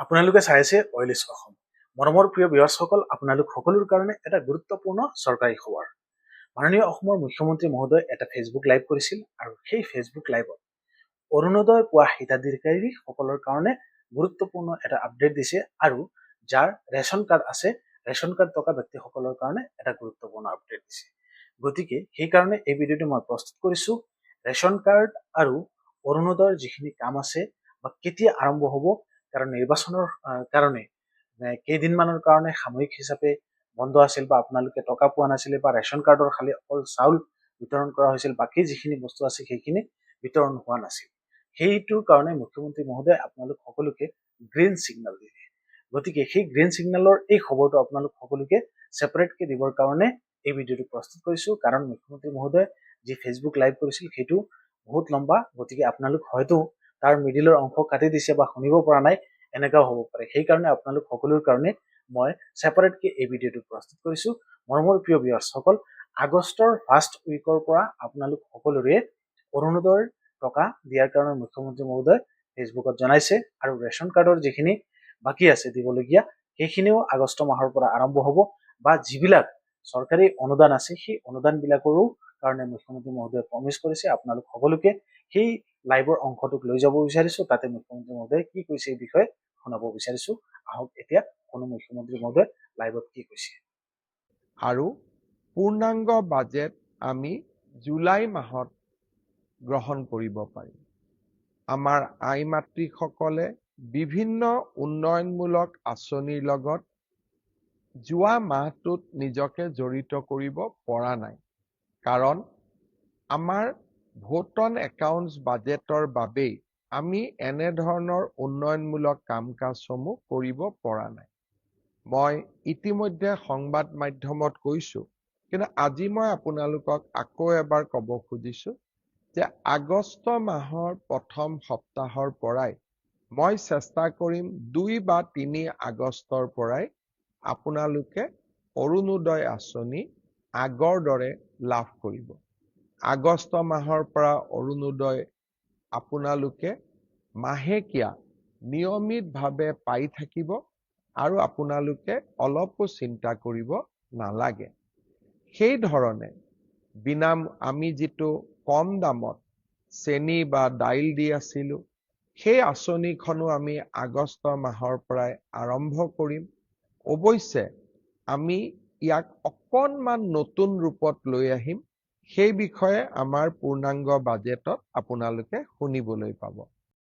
আপোনালোকে চাই আছে অইলিছ অসম। মৰমৰ প্ৰিয় ভিউৱাৰ্ছসকল, আপোনালোক সকলোৰ কাৰণে এটা গুৰুত্বপূৰ্ণ চৰকাৰী খবৰ। মাননীয় অসমৰ মুখ্যমন্ত্ৰী মহোদয় এটা ফেচবুক লাইভ কৰিছিল আৰু সেই ফেচবুক লাইভত অৰুণোদয় পোৱা হিতাধিকাৰী সকলৰ কাৰণে গুৰুত্বপূৰ্ণ এটা আপডেট দিছে আৰু যাৰ ৰেচন কাৰ্ড আছে ৰেচন কাৰ্ড থকা ব্যক্তিসকলৰ কাৰণে এটা গুৰুত্বপূৰ্ণ আপডেট দিছে। গতিকে সেইকাৰণে এই ভিডিঅ'টো মই প্ৰস্তুত কৰিছো। ৰেচন কাৰ্ড আৰু অৰুণোদয়ৰ যিখিনি কাম আছে বা কেতিয়া আৰম্ভ হ'ব, কাৰণ নিৰ্বাচনৰ কাৰণে কেইদিনমানৰ কাৰণে সাময়িক হিচাপে বন্ধ আছিল বা আপোনালোকে টকা পোৱা নাছিলে বা ৰেচন কাৰ্ডৰ খালি অকল চাউল বিতৰণ কৰা হৈছিল, বাকী যিখিনি বস্তু আছে সেইখিনি বিতৰণ হোৱা নাছিল। সেইটোৰ কাৰণে মুখ্যমন্ত্ৰী মহোদয় আপোনালোক সকলোকে গ্ৰীণ সিগনেল দিলে। গতিকে সেই গ্ৰীণ সিগনেলৰ এই খবৰটো আপোনালোক সকলোকে ছেপাৰেটকে দিবৰ কাৰণে এই ভিডিঅ'টো প্ৰস্তুত কৰিছো, কাৰণ মুখ্যমন্ত্ৰী মহোদয় যি ফেচবুক লাইভ কৰিছিল সেইটো বহুত লম্বা। গতিকে আপোনালোক হয়তো তাৰ মিডিলৰ অংশ কাটি দিছে বা শুনিব পৰা নাই, এনেকাও হ'ব পাৰে। সেইকাৰণে আপোনালোক সকলোৰ কাৰণে মই ছেপাৰেটকে এই ভিডিঅ'টো প্ৰস্তুত কৰিছো। মৰমৰ প্ৰিয় ভিউৱাৰ্ছসকল, আগষ্টৰ ফাৰ্ষ্ট উইকৰ পৰা আপোনালোক সকলোৰে অৰুণোদয়ৰ টকা দিয়াৰ কাৰণে মুখ্যমন্ত্ৰী মহোদয় ফেচবুকত জনাইছে আৰু ৰেচন কাৰ্ডৰ যিখিনি বাকী আছে দিবলগীয়া সেইখিনিও আগষ্ট মাহৰ পৰা আৰম্ভ হ'ব, বা যিবিলাক চৰকাৰী অনুদান আছে সেই অনুদান বিলাকৰো কাৰণে মুখ্যমন্ত্ৰী মহোদয়ে প্ৰমিছ কৰিছে। আপোনালোক সকলোকে সেই লাইভৰ অংশটোক লৈ যাব বিচাৰিছো, তাতে মুখ্যমন্ত্ৰী মহোদয়ে কি কৈছে এই বিষয়ে শুনাব বিচাৰিছো। আহক এতিয়া শুনো মুখ্যমন্ত্ৰী মহোদয় লাইভত কি কৈছে। আৰু পূৰ্ণাংগ বাজেট আমি জুলাই মাহত গ্ৰহণ কৰিব পাৰিম। আমাৰ আই মাতৃসকলে বিভিন্ন উন্নয়নমূলক আঁচনিৰ লগত যোৱা মাহটোত নিজকে জড়িত কৰিব পৰা নাই, কাৰণ আমাৰ ভোট অন একাউণ্টছ বাজেটৰ বাবেই আমি এনেধৰণৰ উন্নয়নমূলক কাম কাজসমূহ কৰিব পৰা নাই। মই ইতিমধ্যে সংবাদ মাধ্যমত কৈছো, কিন্তু আজি মই আপোনালোকক আকৌ এবাৰ ক'ব খুজিছো যে আগষ্ট মাহৰ প্ৰথম সপ্তাহৰ পৰাই মই চেষ্টা কৰিম 2 বা 3 আগষ্টৰ পৰাই আপোনালোকে অৰুণোদয় আঁচনি আগৰ দৰে লাভ কৰিব। আগষ্ট মাহৰ পৰা অৰুণোদয় আপোনালোকে মাহেকীয়া নিয়মিতভাৱে পাই থাকিব আৰু আপোনালোকে অলপো চিন্তা কৰিব নালাগে। সেই ধৰণে আমি যিটো কম দামত চেনি বা দাইল দি আছিলো, সেই আঁচনিখনো আমি আগষ্ট মাহৰ পৰাই আৰম্ভ কৰিম। অৱশ্যে আমি ইয়াক অকণমান নতুন ৰূপত লৈ আহিম, সেই বিষয়ে আমাৰ পূৰ্ণাংগ বাজেটত আপোনালোকে শুনিবলৈ পাব।